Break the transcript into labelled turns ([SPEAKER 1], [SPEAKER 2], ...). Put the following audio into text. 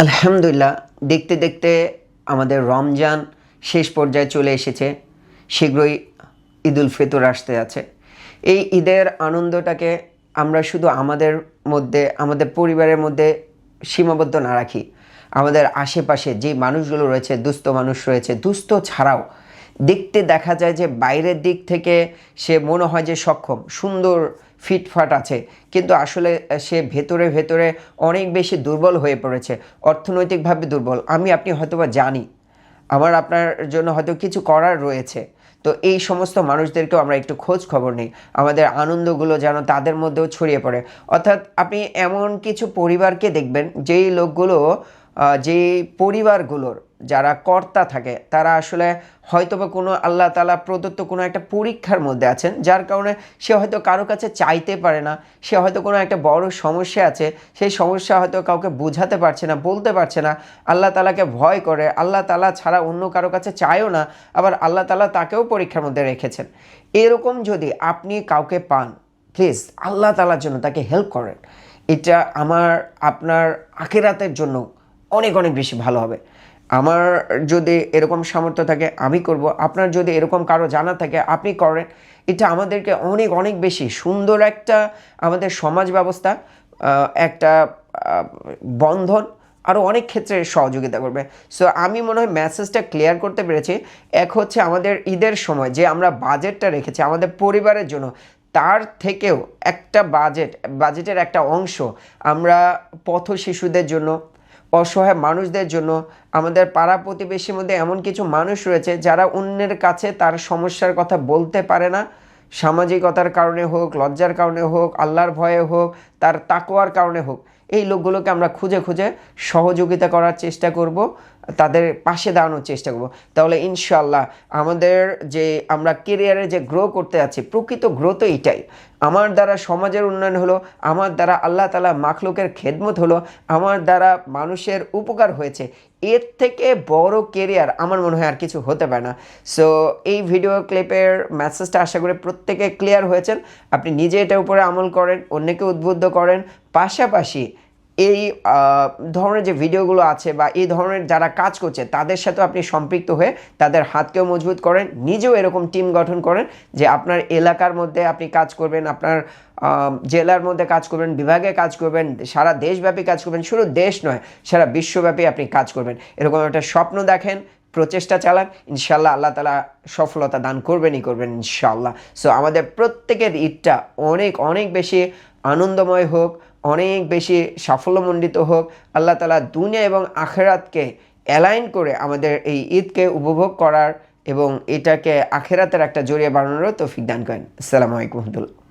[SPEAKER 1] আলহামদুলিল্লাহ, দেখতে দেখতে আমাদের রমজান শেষ পর্যায়ে চলে এসেছে। শীঘ্রই ঈদুল ফিতর আসতে আছে। এই ঈদের আনন্দটাকে আমরা শুধু আমাদের মধ্যে, আমাদের পরিবারের মধ্যে সীমাবদ্ধ না রাখি, আমাদের আশেপাশে যে মানুষগুলো রয়েছে, দুস্থ মানুষ রয়েছে, দুস্থ ছাড়াও দেখতে দেখা যায় যে বাইরের দিক থেকে সে মনে হয় যে সক্ষম, সুন্দর, ফিটফাট আছে, কিন্তু আসলে সে ভেতরে ভেতরে অনেক বেশি দুর্বল হয়ে পড়েছে, অর্থনৈতিকভাবে দুর্বল। আপনি হয়তোবা জানি, আমার আপনার জন্য হয়তো কিছু করার রয়েছে। তো এই সমস্ত মানুষদেরকেও আমরা একটু খোঁজ খবর নিই, আমাদের আনন্দগুলো যেন তাদের মধ্যেও ছড়িয়ে পড়ে। অর্থাৎ আপনি এমন কিছু পরিবারকে দেখবেন যেই লোকগুলো, যেই পরিবারগুলোর যারা কর্তা থাকে, তারা আসলে হয়তোবা কোনো আল্লাহ তাআলা প্রদত্ত কোনো একটা পরীক্ষার মধ্যে আছেন, যার কারণে সে হয়তো কারো কাছে চাইতে পারে না। সে হয়তো কোনো একটা বড় সমস্যা আছে, সেই সমস্যা হয়তো কাউকে বোঝাতে পারছে না, বলতে পারছে না, আল্লাহ তাআলাকে ভয় করে, আল্লাহ তাআলা ছাড়া অন্য কারো কাছে চায়ও না, আবার আল্লাহ তাআলা তাকেও পরীক্ষার মধ্যে রেখেছেন। এরকম যদি আপনি কাউকে পান, প্লিজ আল্লাহ তাআলার জন্য তাকে হেল্প করেন। এটা আমার আপনার আখিরাতের জন্য অনেক অনেক বেশি ভালো হবে। আমার যদি এরকম সামর্থ্য থাকে আমি করব, আপনার যদি এরকম কারো জানা থাকে আপনি করেন। এটা আমাদেরকে অনেক অনেক বেশি সুন্দর একটা আমাদের সমাজ ব্যবস্থা, একটা বন্ধন আরও অনেক ক্ষেত্রে সহযোগিতা করবে। সো আমি মনে হয় মেসেজটা ক্লিয়ার করতে পেরেছি। এক হচ্ছে আমাদের ঈদের সময় যে আমরা বাজেটটা রেখেছি আমাদের পরিবারের জন্য, তার থেকেও একটা বাজেটের একটা অংশ আমরা পথ শিশুদের জন্য, অসহায় মানুষদের জন্য, আমাদের পাড়া প্রতিবেশীর মধ্যে এমন কিছু মানুষ রয়েছে যারা অন্যের কাছে তার সমস্যার কথা বলতে পারে না, সামাজিকতার কারণে হোক, লজ্জার কারণে হোক, আল্লাহর ভয়ে হোক, তার তাকওয়ার কারণে হোক, এই লোকগুলোকে আমরা খুঁজে খুঁজে সহযোগিতা করার চেষ্টা করব, তাদের পাশে দাঁড়ানোর চেষ্টা করব। তাহলে ইনশাআল্লাহ আমাদের যে আমরা কেরিয়ারে যে গ্রো করতে যাচ্ছি, প্রকৃত গ্রো তো এটাই। আমার দ্বারা সমাজের উন্নয়ন হলো, আমার দ্বারা আল্লাহ তাআলা মাখলুকের খেদমত হলো, আমার দ্বারা মানুষের উপকার হয়েছে। এর থেকে বড় কেরিয়ার আমার মনে হয় আর কিছু হতে পারে না। সো এই ভিডিও ক্লিপের মেসেজটা আশা করি প্রত্যেকে ক্লিয়ার হয়েছেন। আপনি নিজে এটার উপরে আমল করেন, অন্যকে উদ্বুদ্ধ করেন, পাশাপাশি এই ধরনের যে ভিডিওগুলো আছে বা এই ধরনের যারা কাজ করছে তাদের সাথে আপনি সম্পৃক্ত হয়ে তাদের হাতকেও মজবুত করেন, নিজেও এরকম টিম গঠন করেন যে আপনার এলাকার মধ্যে আপনি কাজ করবেন, আপনার জেলার মধ্যে কাজ করবেন, বিভাগে কাজ করবেন, সারা দেশব্যাপী কাজ করবেন, শুধু দেশ নয় সারা বিশ্বব্যাপী আপনি কাজ করবেন। এরকম একটা স্বপ্ন দেখেন, প্রচেষ্টা চালান, ইনশাআল্লাহ আল্লাহ তাআলা সফলতা দান করবেনই করবেন ইনশাআল্লাহ। সো আমাদের প্রত্যেকের ঈদটা অনেক অনেক বেশি আনন্দময় হোক, অনেক বেশি সাফল্যমণ্ডিত হোক। আল্লাহ তাআলা দুনিয়া এবং আখিরাতকে অ্যালাইন করে আমাদের এই ঈদকে উপভোগ করার এবং এটাকে আখিরাতের একটা জরিয়া বানানোরও তৌফিক দান করেন। আসসালামু আলাইকুম ওয়া রাহমাতুল্লাহ।